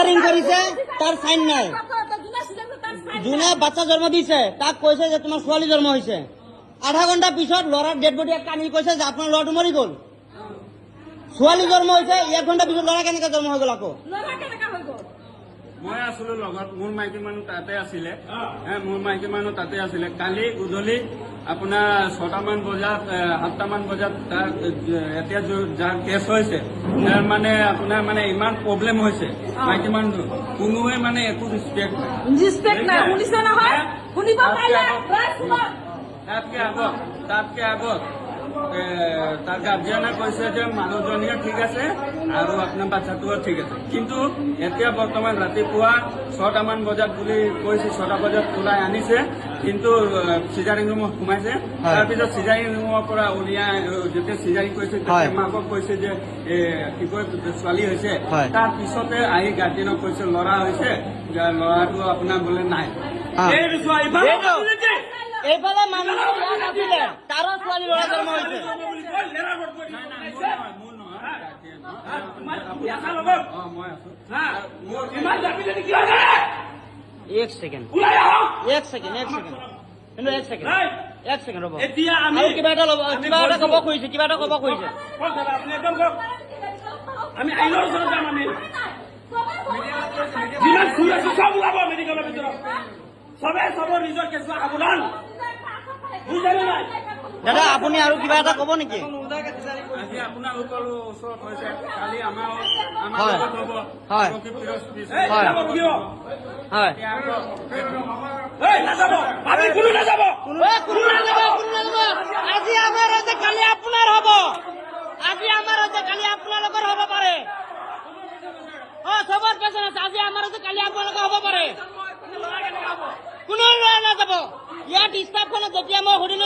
সিজারিং করেছে তার সাইন নাই যোনে বাচ্চা জন্ম দিছে তাক কৈছে যে তোমার ছোৱালী জন্ম হয়েছে আধা ঘন্টা পিছত লড়ার ডেড বডি একটা আনি কৈছে যে আপনার লড়াটো মরি গল ছোৱালী জন্ম হয়েছে 1 ঘন্টা পিছত লড়া কেনেকে জন্ম হয়ে গেল আকৌ মই আসলে লগত মোৰ মাইকী মানুহ তাতে আছিলে মোৰ মাইকী মানুহ তাতে আছিলে কালি গধূলি আপোনাৰ 6টামান বজাত 7টামান বজাত তাৰ এতিয়া যাৰ কেছ হৈছে তাৰ মানে আপোনাৰ মানে ইমান প্ৰব্লেম হৈছে মাইকী মানুহ কোনোৱে মানে একো ৰিস্পেক্ট নাই শুনিছে নহয় শুনিব পাৰিলে তাতকে আগত তাৰ গাৰ্জিয়ানে কৈছে যে মানুহজনীয়ে ঠিক আছে আৰু আপোনাৰ বাচ্চাটোও ঠিক আছে কিন্তু এতিয়া বৰ্তমান ৰাতিপুৱা 6টামান বজাত বুলি কৈছে 6টা বজাত ওলাই আনিছে কিন্তু চিজাৰিং ৰুমত সোমাইছে তাৰপিছত চিজাৰিং ৰুমৰ পৰা উলিয়াই যেতিয়া চিজাৰিং কৰিছে মাকক কৈছে যে কি কয় ছোৱালী হৈছে তাৰ পিছতে আহি গাৰ্জিয়ানক কৈছে ল'ৰা হৈছে ল'ৰাটো আপোনাৰ বোলে নাই এইফালে মানুহ নাছিলে তাৰো ছোৱালী ল'ৰা জন্ম হৈছে এক ছেকেণ্ড ৰ'ব কিবা এটা ক'ব খুজিছে আমি আইনৰ ওচৰত যাম আমি যিমান ফুল আছে চব ওলাব মেডিকেলৰ ভিতৰত চবে চবৰ নিজৰ কেঁচুৱা সাৱধান বুজিলে নাই দাদা আপুনি আৰু কিবা এটা ক'ব নেকি আজি আপোনালোকৰ ওচৰত হৈছে কালি আমাৰ লগত হ'ব আজি আমাৰ হৈছে কালি আপোনাৰ হ'ব আজি আমাৰ হৈছে কালি আপোনালোকৰ হ'ব পাৰে চবৰ পেচেণ্ট আছে আজি আমাৰ হৈছে কালি আপোনালোকৰ হ'ব পাৰে কোনো ল'ৰা নাযাব ইয়াত ষ্টাফখনক যেতিয়া মই সুধিলো